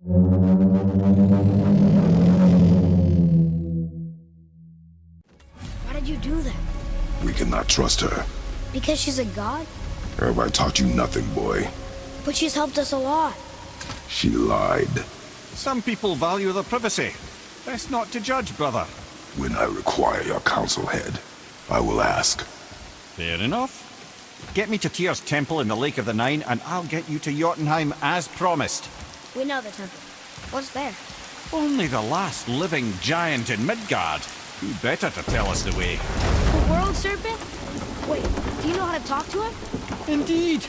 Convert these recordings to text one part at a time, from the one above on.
Why did you do that? We cannot trust her. Because she's a god? Have I taught you nothing, boy? But she's helped us a lot. She lied. Some people value their privacy. Best not to judge, brother. When I require your council head, I will ask. Fair enough. Get me to Tyr's temple in the Lake of the Nine, and I'll get you to Jotunheim as promised. We know the temple. What's there? Only the last living giant in Midgard. Who better to tell us the way? The world serpent? Wait, do you know how to talk to him? Indeed.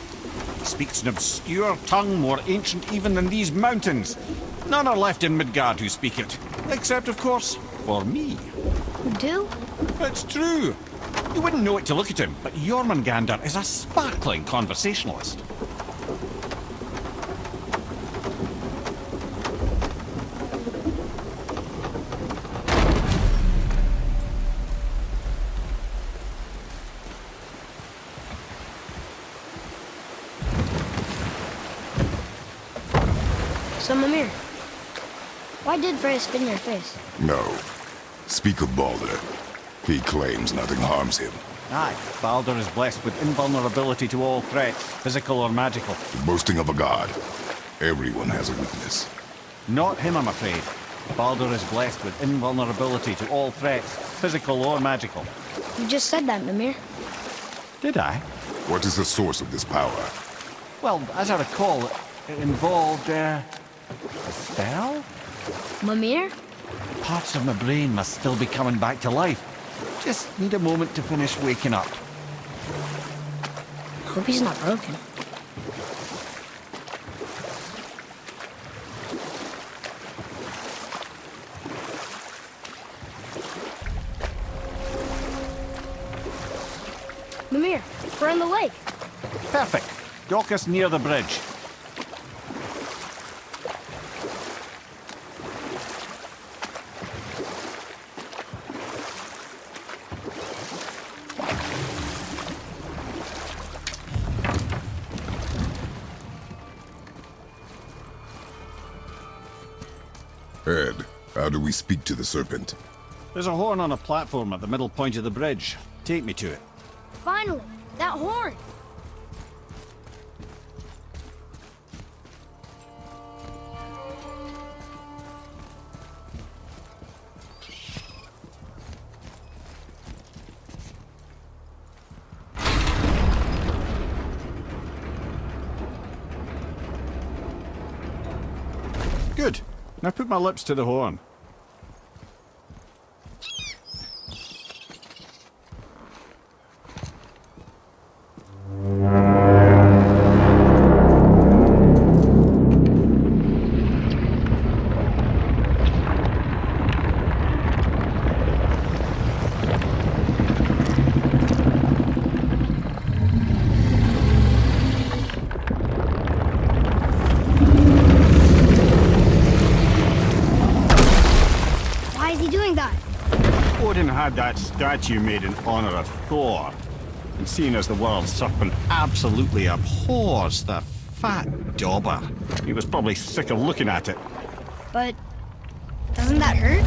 Speaks an obscure tongue more ancient even than these mountains. None are left in Midgard who speak it. Except, of course, for me. You do? It's true. You wouldn't know it to look at him, but Jormungandr is a sparkling conversationalist. So, Mimir, why did Freya spit in your face? No. Speak of Baldur. He claims nothing harms him. Aye, Baldur is blessed with invulnerability to all threats, physical or magical. The boasting of a god. Everyone has a weakness. Not him, I'm afraid. Baldur is blessed with invulnerability to all threats, physical or magical. You just said that, Mimir. Did I? What is the source of this power? Well, as I recall, it involved, a spell? Mimir? Parts of my brain must still be coming back to life. Just need a moment to finish waking up. Hope he's not broken. Mimir, we're in the lake. Perfect. Dock us near the bridge. Ed, how do we speak to the serpent? There's a horn on a platform at the middle point of the bridge. Take me to it. Finally, that horn. Good. Now put my lips to the horn. Odin had that statue made in honor of Thor. And seeing as the world serpent absolutely abhors the fat dauber, he was probably sick of looking at it. But doesn't that hurt?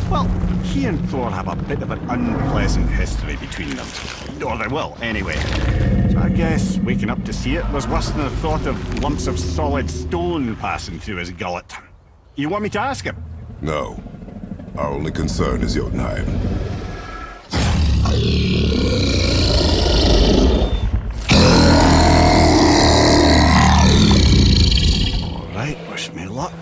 Well, he and Thor have a bit of an unpleasant history between them. Or they will, anyway. So I guess waking up to see it was worse than the thought of lumps of solid stone passing through his gullet. You want me to ask him? No. Our only concern is Jotunheim. All right, wish me luck.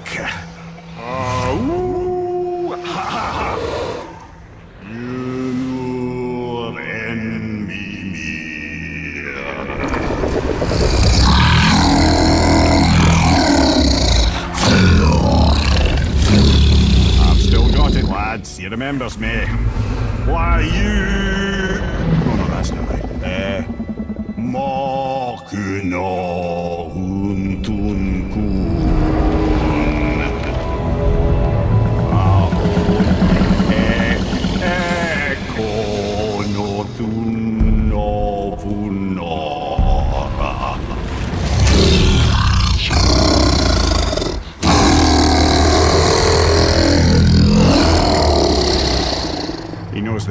You and me. I've still got it, lads. He remembers me. Why you? Oh no, that's not right. Makuna huntun kun.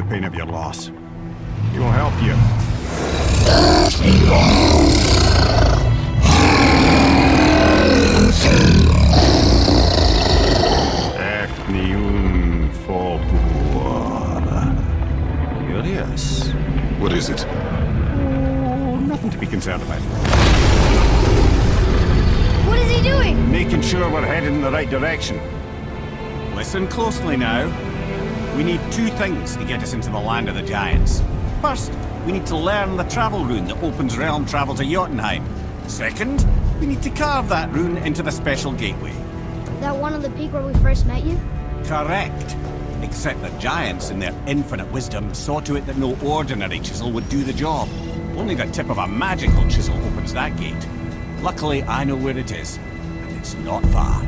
the pain of your loss. He will help you. Curious. What is it? Oh, nothing to be concerned about. What is he doing? Making sure we're heading in the right direction. Listen closely now. We need two things to get us into the land of the giants. First, we need to learn the travel rune that opens realm travel to Jotunheim. Second, we need to carve that rune into the special gateway. That one on the peak where we first met you? Correct. Except the giants, in their infinite wisdom, saw to it that no ordinary chisel would do the job. Only the tip of a magical chisel opens that gate. Luckily, I know where it is, and it's not far.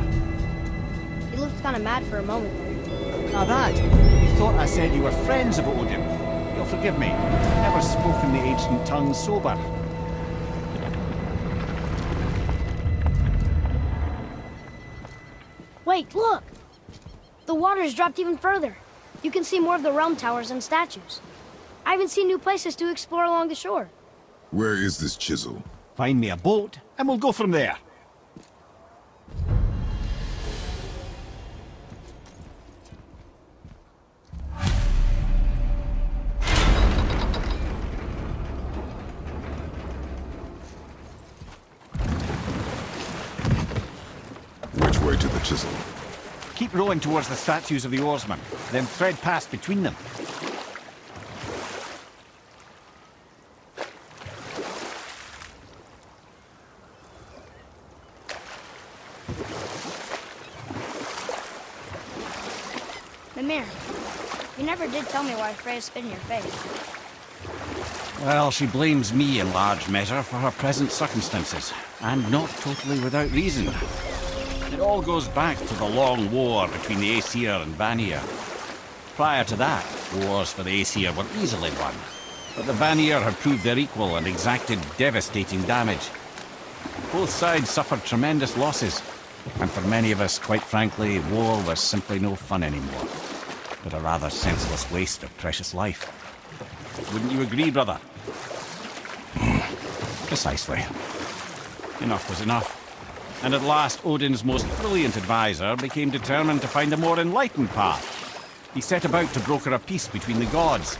He looked kind of mad for a moment there. Now that, you thought I said you were friends of Odin. You'll forgive me. I've never spoken the ancient tongue sober. Wait, look! The water's dropped even further. You can see more of the realm towers and statues. I even see new places to explore along the shore. Where is this chisel? Find me a boat, and we'll go from there. Which way to the chisel? Keep rowing towards the statues of the oarsmen, then thread past between them. Mimir, you never did tell me why Freya spit in your face. Well, she blames me in large measure for her present circumstances, and not totally without reason. It all goes back to the long war between the Aesir and Vanir. Prior to that, wars for the Aesir were easily won, but the Vanir had proved their equal and exacted devastating damage. Both sides suffered tremendous losses, and for many of us, quite frankly, war was simply no fun anymore, but a rather senseless waste of precious life. Wouldn't you agree, brother? Precisely. Enough was enough. And at last, Odin's most brilliant advisor became determined to find a more enlightened path. He set about to broker a peace between the gods.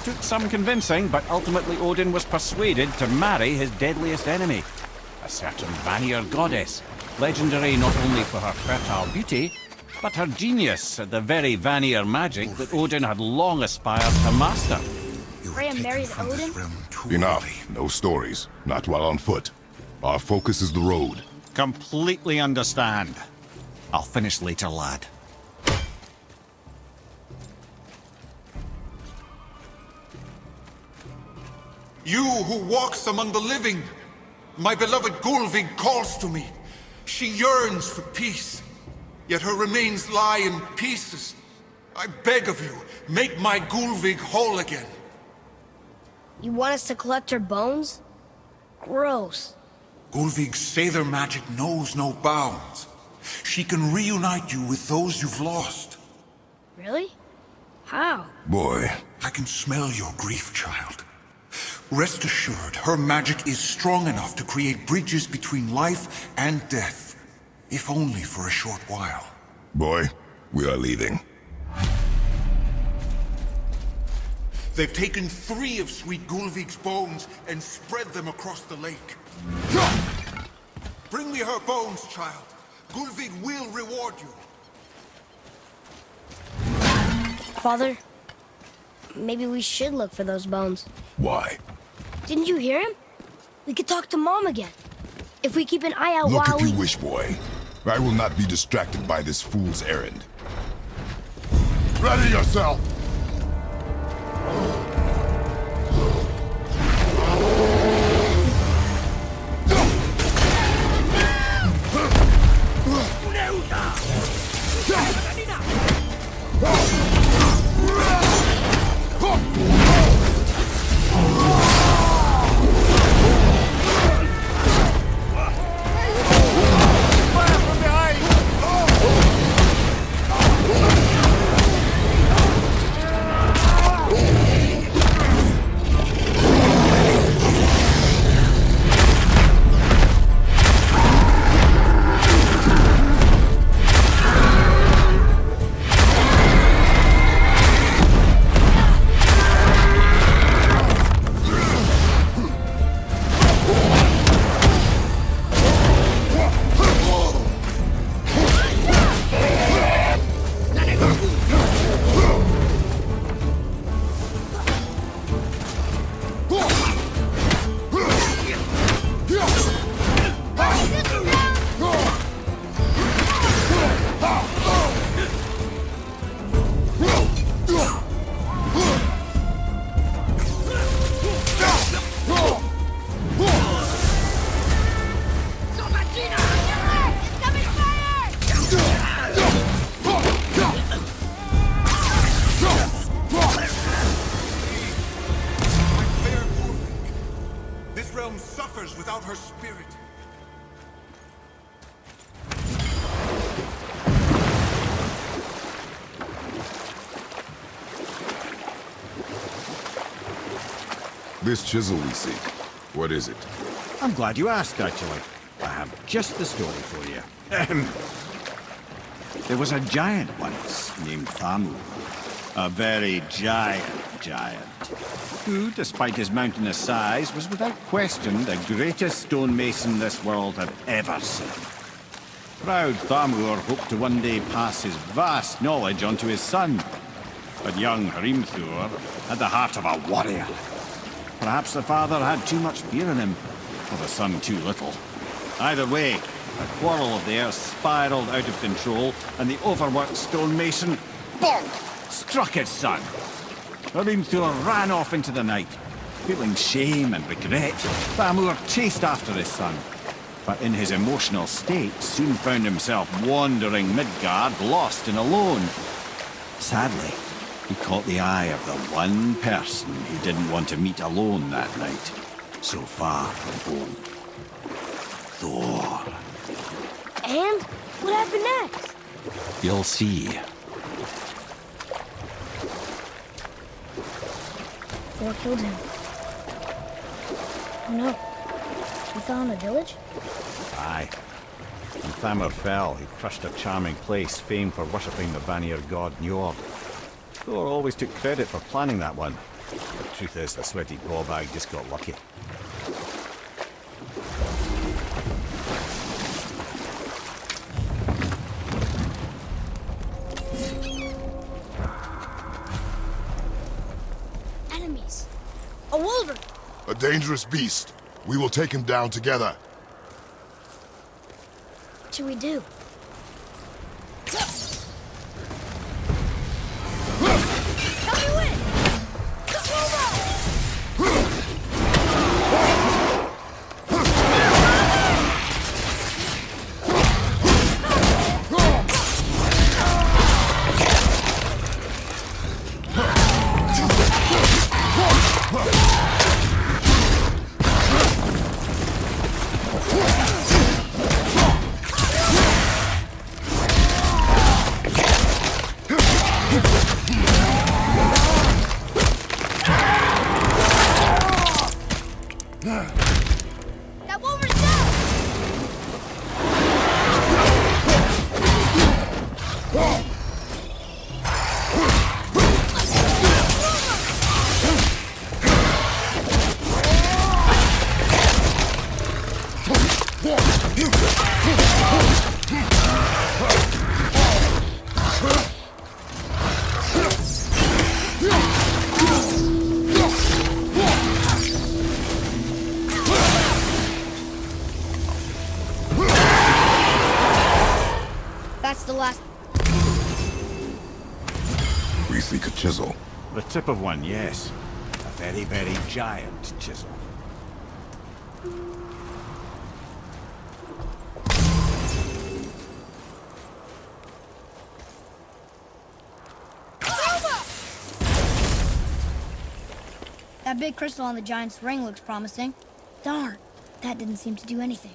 Took some convincing, but ultimately Odin was persuaded to marry his deadliest enemy, a certain Vanir goddess, legendary not only for her fertile beauty, but her genius at the very Vanir magic that Odin had long aspired to master. Freya married Odin? Enough. No stories. Not while on foot. Our focus is the road. Completely understand. I'll finish later, lad. You who walks among the living, my beloved Gulvig calls to me. She yearns for peace, yet her remains lie in pieces. I beg of you, make my Gulvig whole again. You want us to collect her bones? Gross. Gulvig's Sather magic knows no bounds. She can reunite you with those you've lost. Really? How? Boy. I can smell your grief, child. Rest assured, her magic is strong enough to create bridges between life and death, if only for a short while. Boy, we are leaving. They've taken 3 of Sweet Gulvig's bones and spread them across the lake. Bring me her bones, child. Gulvig will reward you. Father, maybe we should look for those bones. Why? Didn't you hear him? We could talk to Mom again. If we keep an eye out Look while if you wish, boy. I will not be distracted by this fool's errand. Ready yourself! This chisel we seek, what is it? I'm glad you asked, actually. I have just the story for you. There was a giant once named Thamur. A very giant, who, despite his mountainous size, was without question the greatest stonemason this world had ever seen. Proud Thamur hoped to one day pass his vast knowledge on to his son. But young Hrimthur had the heart of a warrior. Perhaps the father had too much fear in him, or the son too little. Either way, a quarrel of theirs spiraled out of control, and the overworked stonemason, bonk, struck his son. Hrimthur ran off into the night. Feeling shame and regret, Thamur chased after his son. But in his emotional state, soon found himself wandering Midgard, lost and alone. Sadly, he caught the eye of the one person he didn't want to meet alone that night, so far from home. Thor. And? What happened next? You'll see. Thor killed him. Oh no. He fell in the village? Aye. When Thamur fell, he crushed a charming place famed for worshipping the Vanir god Njord. Thor always took credit for planning that one. The truth is, the sweaty ballbag just got lucky. Enemies. A wolverine! A dangerous beast. We will take him down together. What should we do? Help me win! That wolverine's down! That's the last. We seek a chisel. The tip of one, yes. A very, very giant chisel. That big crystal on the giant's ring looks promising. Darn, that didn't seem to do anything.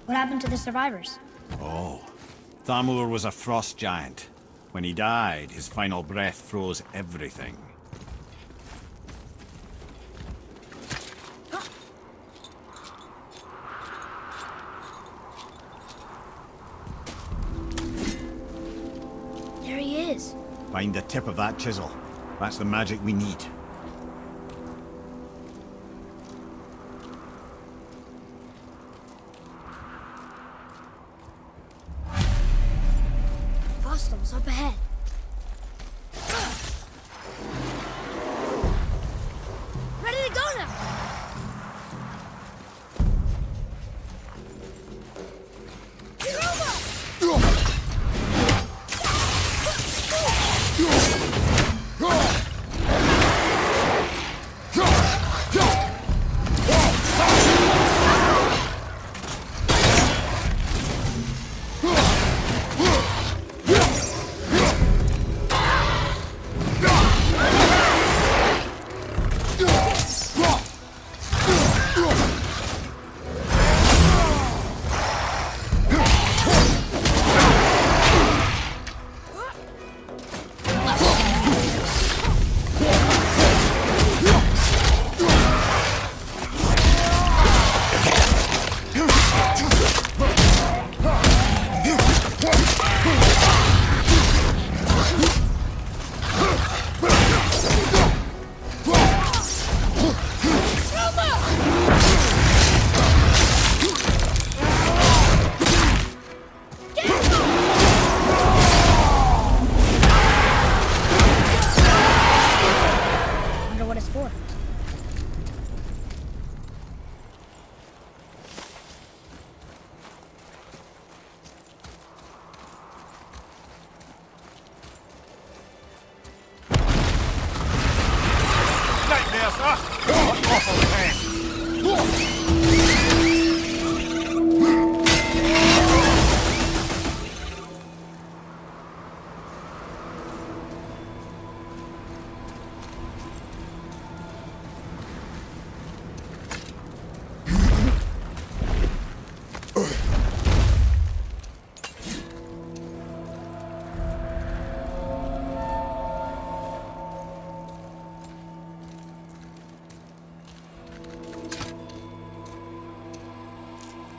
What happened to the survivors? Oh. Thamur was a frost giant. When he died, his final breath froze everything. There he is. Find the tip of that chisel. That's the magic we need. Hostiles up ahead. Ready to go now! Jesus! What awful mess!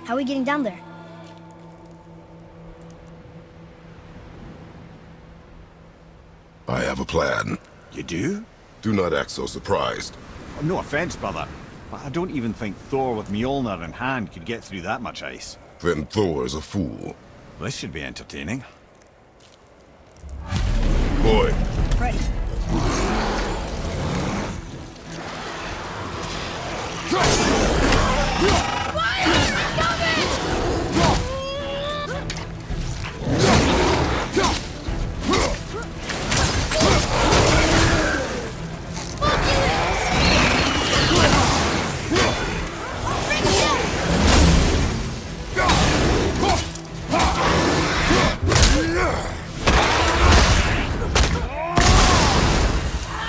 How are we getting down there? I have a plan. You do? Do not act so surprised. No offense, brother, but I don't even think Thor with Mjolnir in hand could get through that much ice. Then Thor's a fool. This should be entertaining. Boy, Ready.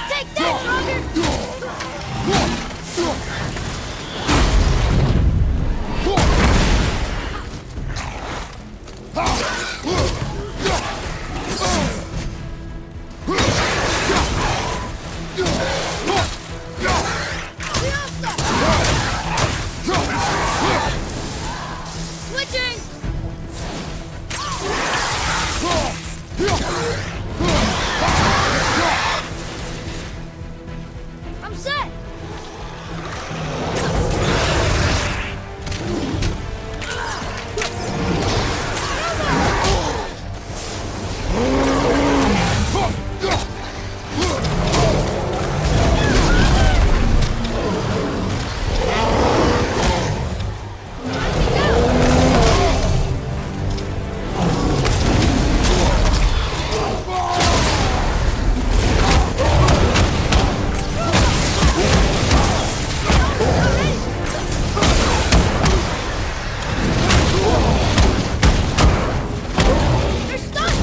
Take that, Switching! I'm set! They're stunned!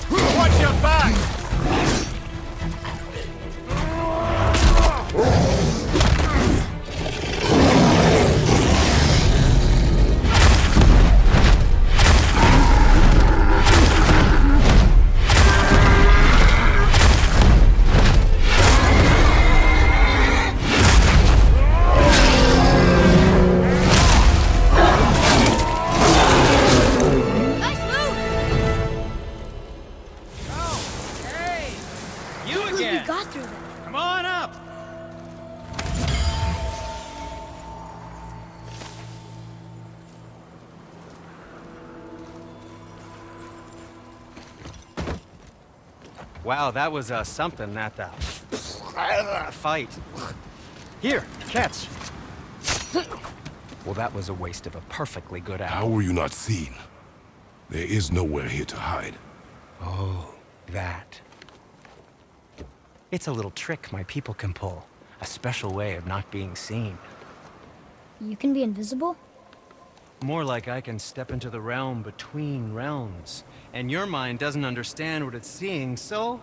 Watch your back! Nice move! Hey! You We again! got through them. Come on up! Wow, that was something, that fight. Here, catch. Well, that was a waste of a perfectly good how apple. were you not seen? There is nowhere here to hide. Oh, that. It's a little trick my people can pull. A special way of not being seen. You can be invisible? More like I can step into the realm between realms. And your mind doesn't understand what it's seeing, so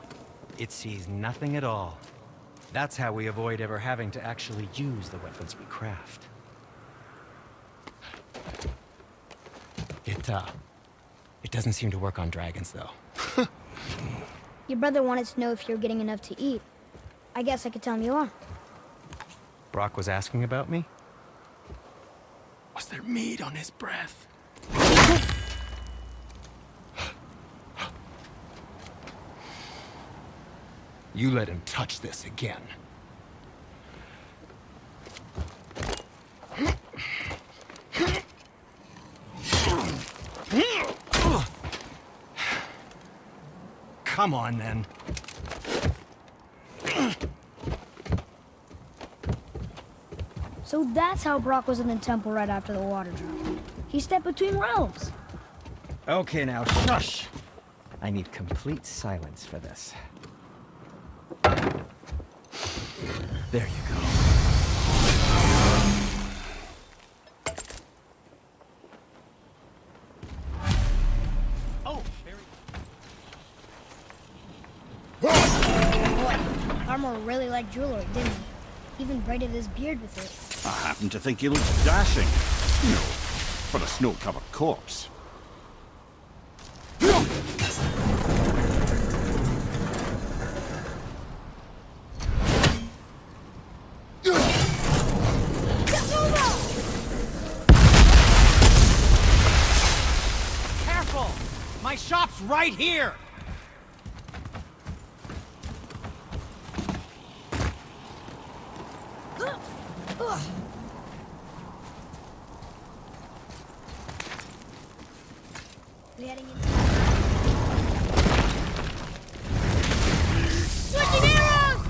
it sees nothing at all. That's how we avoid ever having to actually use the weapons we craft. It doesn't seem to work on dragons, though. Your brother wanted to know if you're getting enough to eat. I guess I could tell him you are. Brock was asking about me? Was there meat on his breath? You let him touch this again. come on, then. So that's how Brock was in the temple right after the water drop. He stepped between realms. Okay, now, shush! I need complete silence for this. There you go. Oh, Boy, Armor really liked jewelry, didn't he? Even braided his beard with it. I happen to think he looks dashing. You know, for a snow-covered corpse. careful! My shop's right here! We heading in? Switching arrows!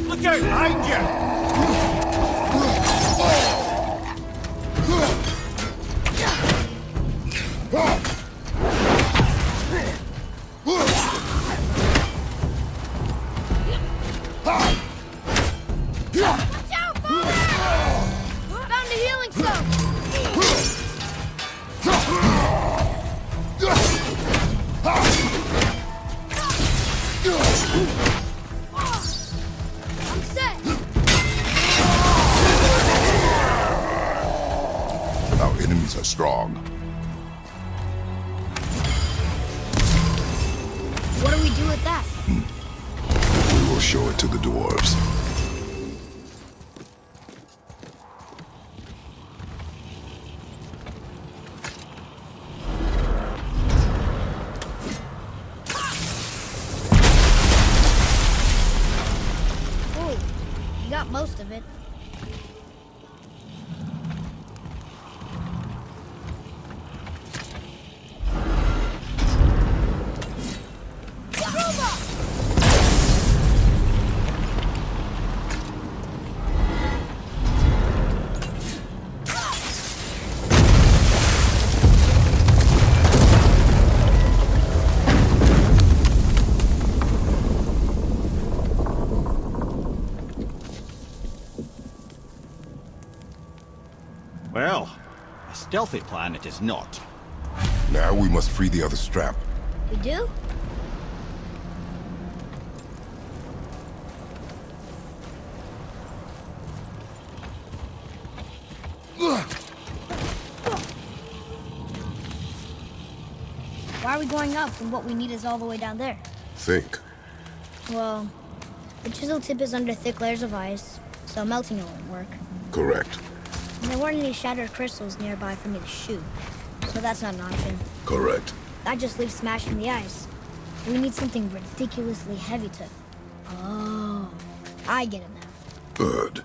Look out behind you! Watch out, father! Found a healing stone! I'm set! Our enemies are strong. What do we do with that? We will show it to the dwarves. Oh, you got most of it. Well, a stealthy plan it is not. Now we must free the other strap. We do? Why are we going up when what we need is all the way down there? Think. Well, the chisel tip is under thick layers of ice, so melting it won't work. Correct. And there weren't any shattered crystals nearby for me to shoot, so that's not an option. Correct. That just leaves smashing the ice. We need something ridiculously heavy to... Oh, I get it now. Good.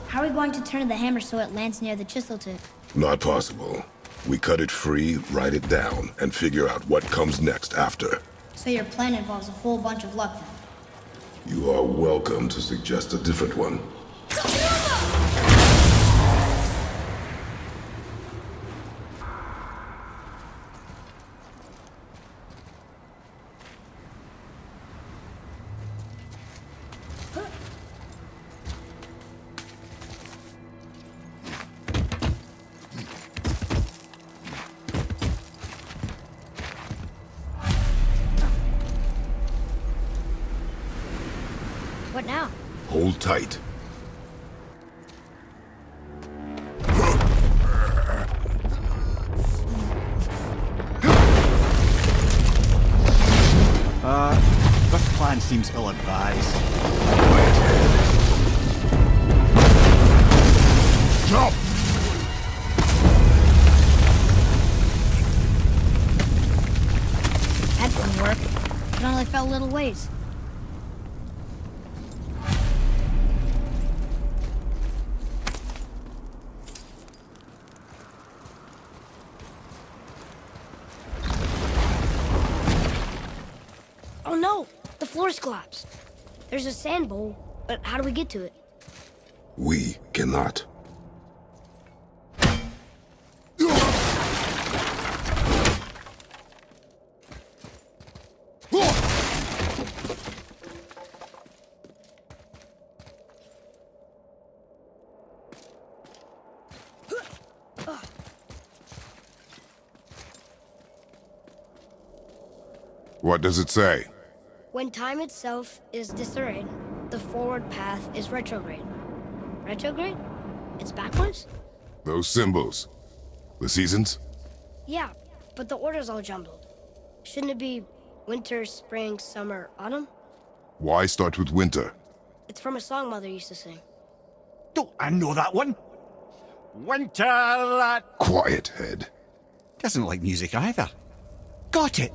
How are we going to turn the hammer so it lands near the chisel tip? Not possible. We cut it free, write it down, and figure out what comes next after. So your plan involves a whole bunch of luck then? You are welcome to suggest a different one. What now? Hold tight. This plan seems ill-advised. Jump! That didn't work. It only fell a little ways. Oh no! The floor's collapsed. There's a sand bowl, but how do we get to it? We cannot. What does it say? When time itself is disarrayed, the forward path is retrograde. Retrograde? It's backwards? Those symbols. The seasons? Yeah, but the order's all jumbled. Shouldn't it be winter, spring, summer, autumn? Why start with winter? It's from a song Mother used to sing. Don't I know that one? Winter that Quiet, head. doesn't like music either. Got it.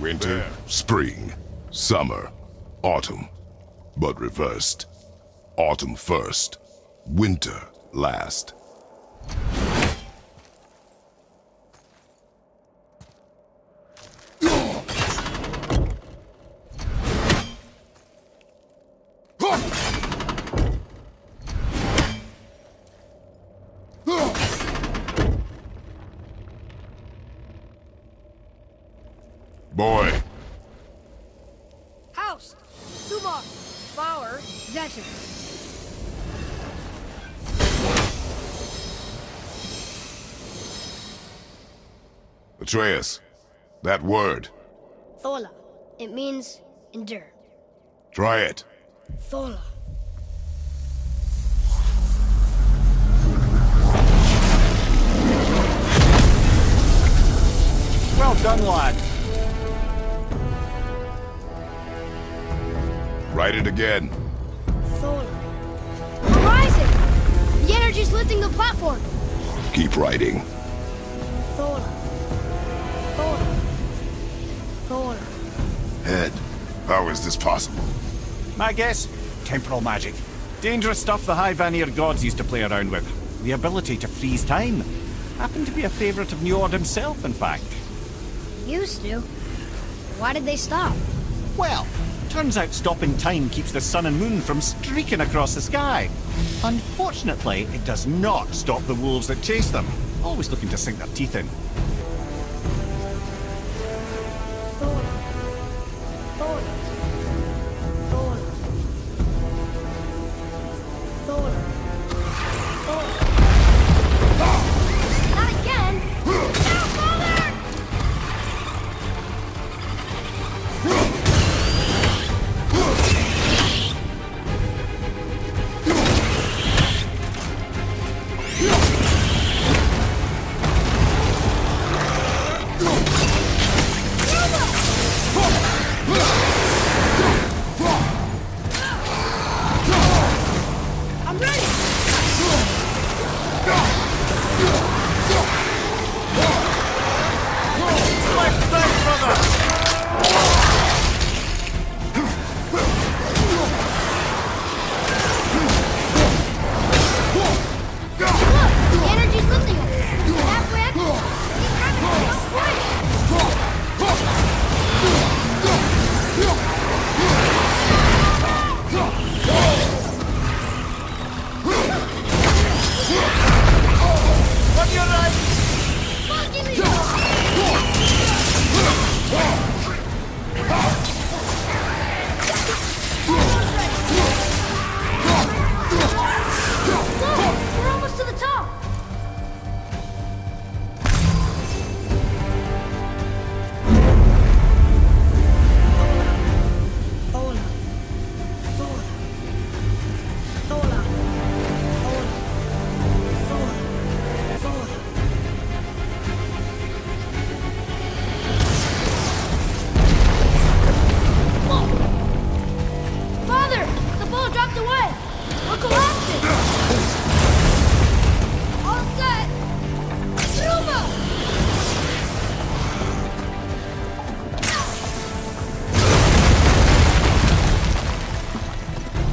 Winter, spring, summer, autumn. But reversed. Autumn first, winter last. Boy, House! Subar! Flower! Desert! Atreus, that word. Thola. It means endure. Try it. Thola. Well done, lad. Write it again. Thola. Horizon! The energy's lifting the platform! Keep writing. Thola. Thola. Thola. Head, how is this possible? My guess? Temporal magic. Dangerous stuff the High Vanir gods used to play around with. The ability to freeze time. Happened to be a favorite of Njord himself, in fact. Used to. Why did they stop? Well, turns out stopping time keeps the sun and moon from streaking across the sky. Unfortunately, it does not stop the wolves that chase them, always looking to sink their teeth in. Thola. Thola. Thola. Thola. Thola. Not again! Now, Father!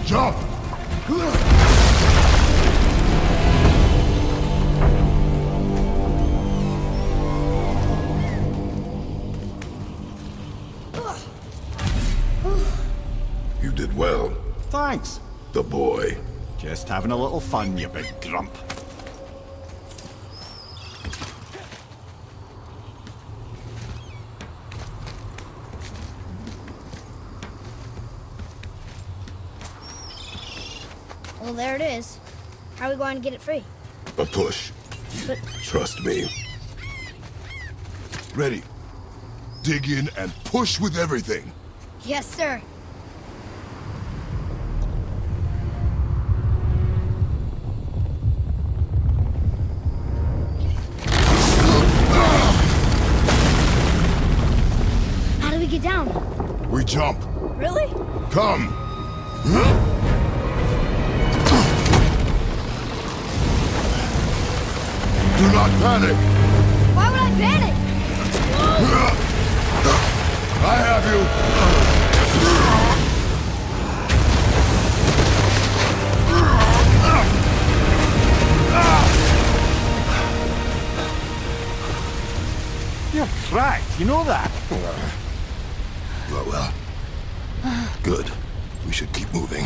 Jump! You did well, Thanks. the boy. Just having a little fun, you big grump. Well, there it is. How are we going to get it free? A push. But Trust me. Ready. Dig in and push with everything. yes, sir. How do we get down? We jump. Really? Come. Do not panic. Why would I panic? I have you. You're cracked, you know that? Well. Good. We should keep moving.